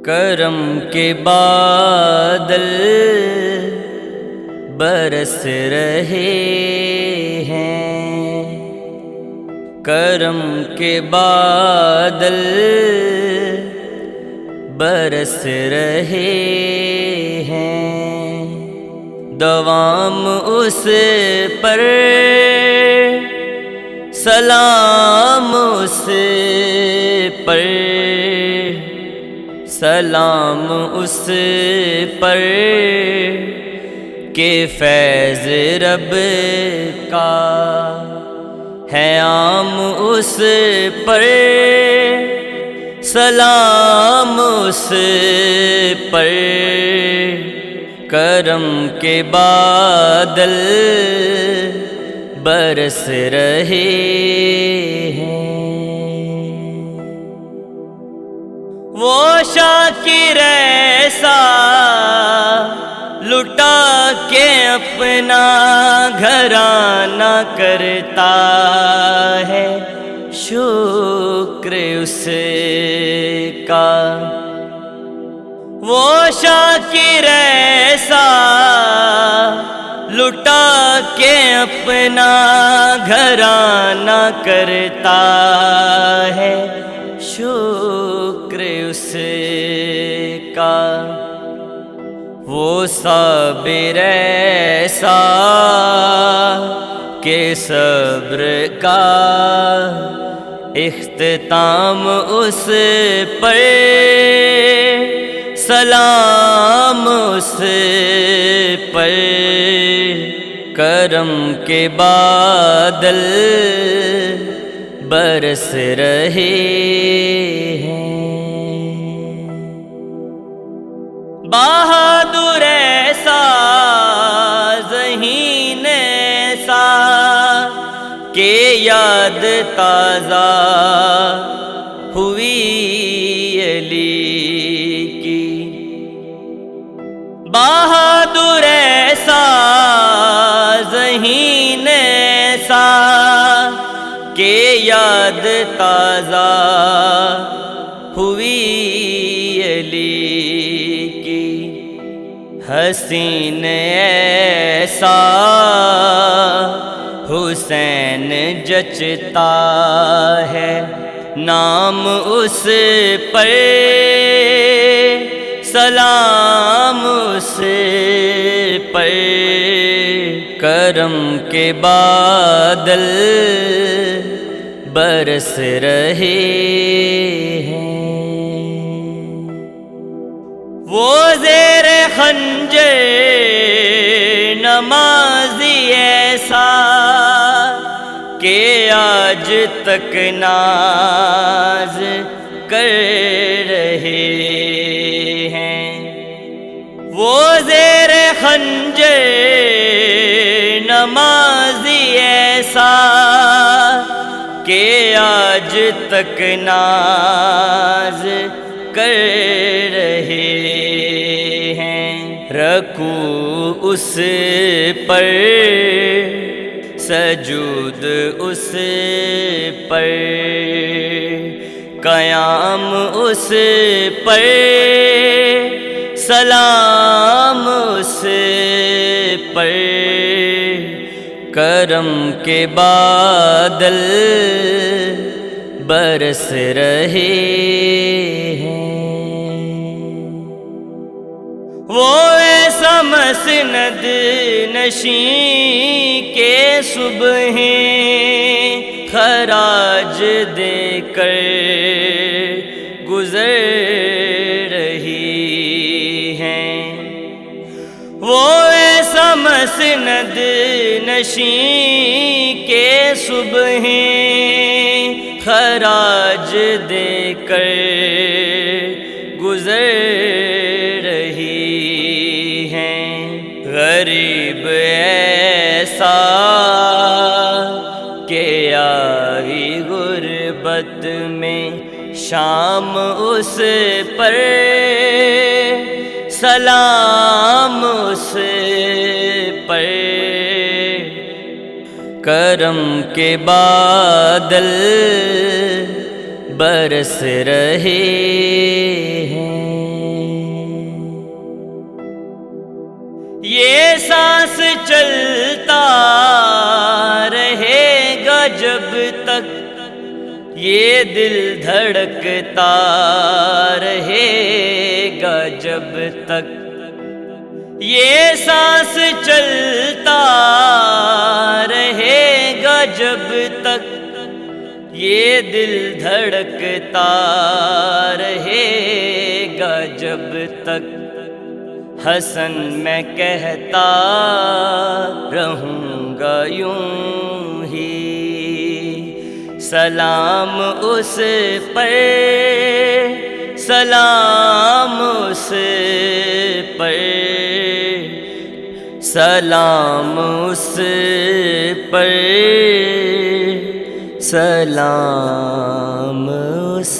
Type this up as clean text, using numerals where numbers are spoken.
کرم کے بادل برس رہے ہیں، کرم کے بادل برس رہے ہیں، دوام اس پر سلام اس پر، سلام اس پر کہ فیض رب کا ہے عام اس پر، سلام اس پر، کرم کے بادل برس رہے ہیں۔ وہ شاکر ایسا لٹا کے اپنا گھرانہ کرتا ہے، شکر اس کا۔ وہ شاکر ایسا لٹا کے اپنا گھرانہ کرتا ہے، شکر اس کا۔ وہ صابر ایسا کہ صبر کا اختتام اس پر، سلام اس پر، کرم کے بادل برس رہے ہیں۔ بہادر ایسا ذہین ایسا کہ یاد تازہ ہوئی علی کی، بہادر ایسا ذہین ایسا کہ یاد تازہ ہوئی علی کی، حسین ایسا حسین جچتا ہے، نام اس پر، سلام اس پر، کرم کے بادل برس رہے ہیں۔ وہ زیر خنجر نمازی ایسا کہ آج تک ناز کر رہے ہیں، وہ زیر خنجر نمازی ایسا کہ آج تک ناز کر رہے ہیں، رکوع اس پر، سجود اس پر، قیام اس پر، سلام اس پر، کرم کے بادل برس رہے ہیں۔ وہ ایسا مسند نشین کے صبح خراج دے کر گزر رہی ہیں، وہ ایسا مسند نشین کے صبح خراج دے کر گزر رہی ہیں، غریب ایسا کہ آئی غربت میں شام اس پر، سلام اس پر، کرم کے بادل برس رہے ہیں۔ یہ سانس چلتا رہے گا جب تک، یہ دل دھڑکتا رہے گا جب تک، یہ سانس چلتا رہے گا جب تک، یہ دل دھڑکتا رہے گا جب تک۔ حسن میں کہتا رہوں گا یوں ہی، سلام اس پر، سلام اس پر، سلام اس پر، سلام اس